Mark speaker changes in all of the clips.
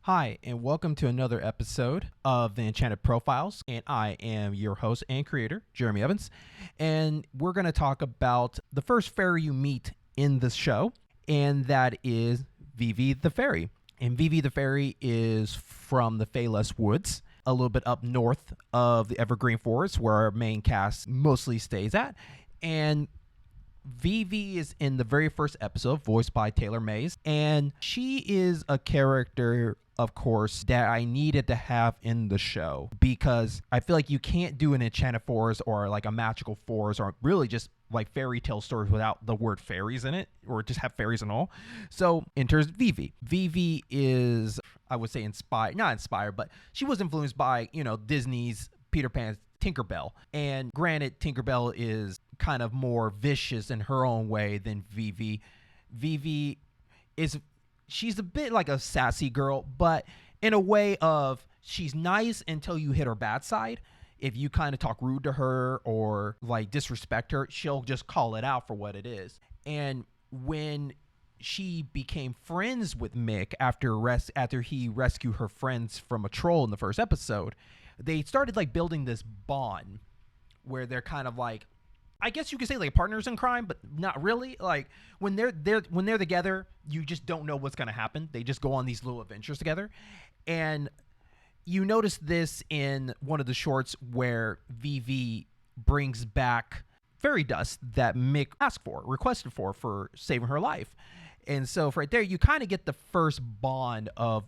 Speaker 1: Hi, and welcome to another episode of the Enchanted Profiles. And I am your host and creator, Jeremy Evans. And we're going to talk about the first fairy you meet in the show, and that is Vivi the Fairy. And Vivi the Fairy is from the Fairytales Woods, a little bit up north of the Evergreen Forest, where our main cast mostly stays at. And Vivi is in the very first episode, voiced by Taylor Mays, and she is a character, of course, that I needed to have in the show because I feel like you can't do an enchanted forest or like a magical forest or really just like fairy tale stories without the word fairies in it or just have fairies and all. So enters Vivi. Vivi is, I would say, not inspired, but she was influenced by, Disney's Peter Pan's Tinkerbell. And granted, Tinkerbell is kind of more vicious in her own way than Vivi. Vivi she's a bit like a sassy girl, but in a way of she's nice until you hit her bad side. If you kind of talk rude to her or like disrespect her, she'll just call it out for what it is. And when she became friends with Mick after he rescued her friends from a troll in the first episode, they started like building this bond where they're kind of like, I guess you could say like partners in crime, but not really. Like when they're together, you just don't know what's going to happen. They just go on these little adventures together. And you notice this in one of the shorts where Vivi brings back fairy dust that Mick requested for saving her life. And so right there, you kind of get the first bond of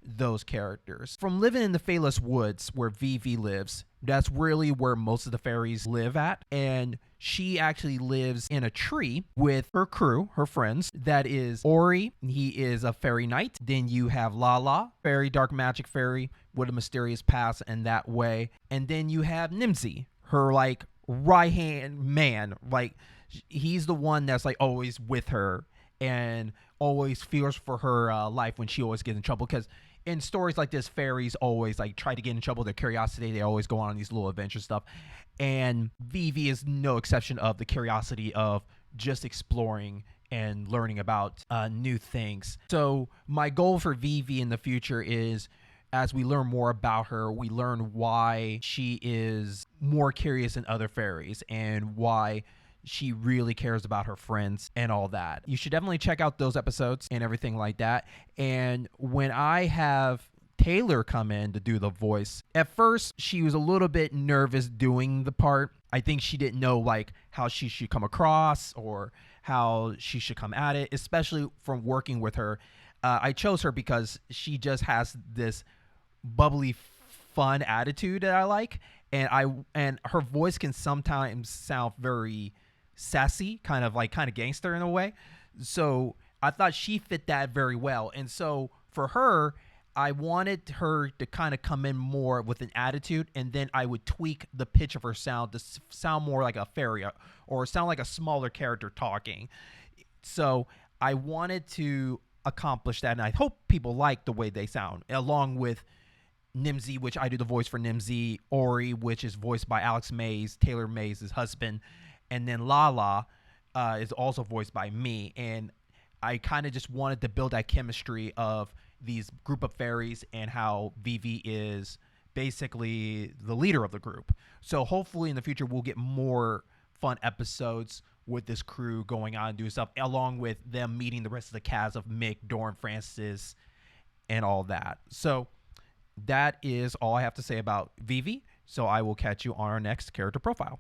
Speaker 1: those characters. From living in the Fairytales Woods where Vivi lives, that's really where most of the fairies live at. And she actually lives in a tree with her crew, her friends. That is Ori. He is a fairy knight. Then you have Lala, fairy dark magic fairy with a mysterious past and that way. And then you have Nimsy, her like right hand man. Like he's the one that's like always with her and always fears for her life when she always gets in trouble, because in stories like this, fairies always like try to get in trouble. Their curiosity, they always go on these little adventure stuff. And Vivi is no exception of the curiosity of just exploring and learning about new things. So my goal for Vivi in the future is, as we learn more about her, we learn why she is more curious than other fairies and why she really cares about her friends and all that. You should definitely check out those episodes and everything like that. And when I have Taylor come in to do the voice, at first she was a little bit nervous doing the part. I think she didn't know like how she should come across or how she should come at it, especially from working with her. I chose her because she just has this bubbly, fun attitude that I like, and her voice can sometimes sound very sassy, kind of gangster in a way. So I thought she fit that very well. And so for her, I wanted her to kind of come in more with an attitude, and then I would tweak the pitch of her sound to sound more like a fairy or sound like a smaller character talking. So I wanted to accomplish that, and I hope people like the way they sound, along with Nimsy, which I do the voice for Nimsy, Ori, which is voiced by Alex Mays, Taylor Mays' husband, and then Lala is also voiced by me. And I kind of just wanted to build that chemistry of these group of fairies and how Vivi is basically the leader of the group. So hopefully in the future we'll get more fun episodes with this crew going on and doing stuff, along with them meeting the rest of the cast of Mick, Doran, Francis, and all that. So that is all I have to say about Vivi. So I will catch you on our next character profile.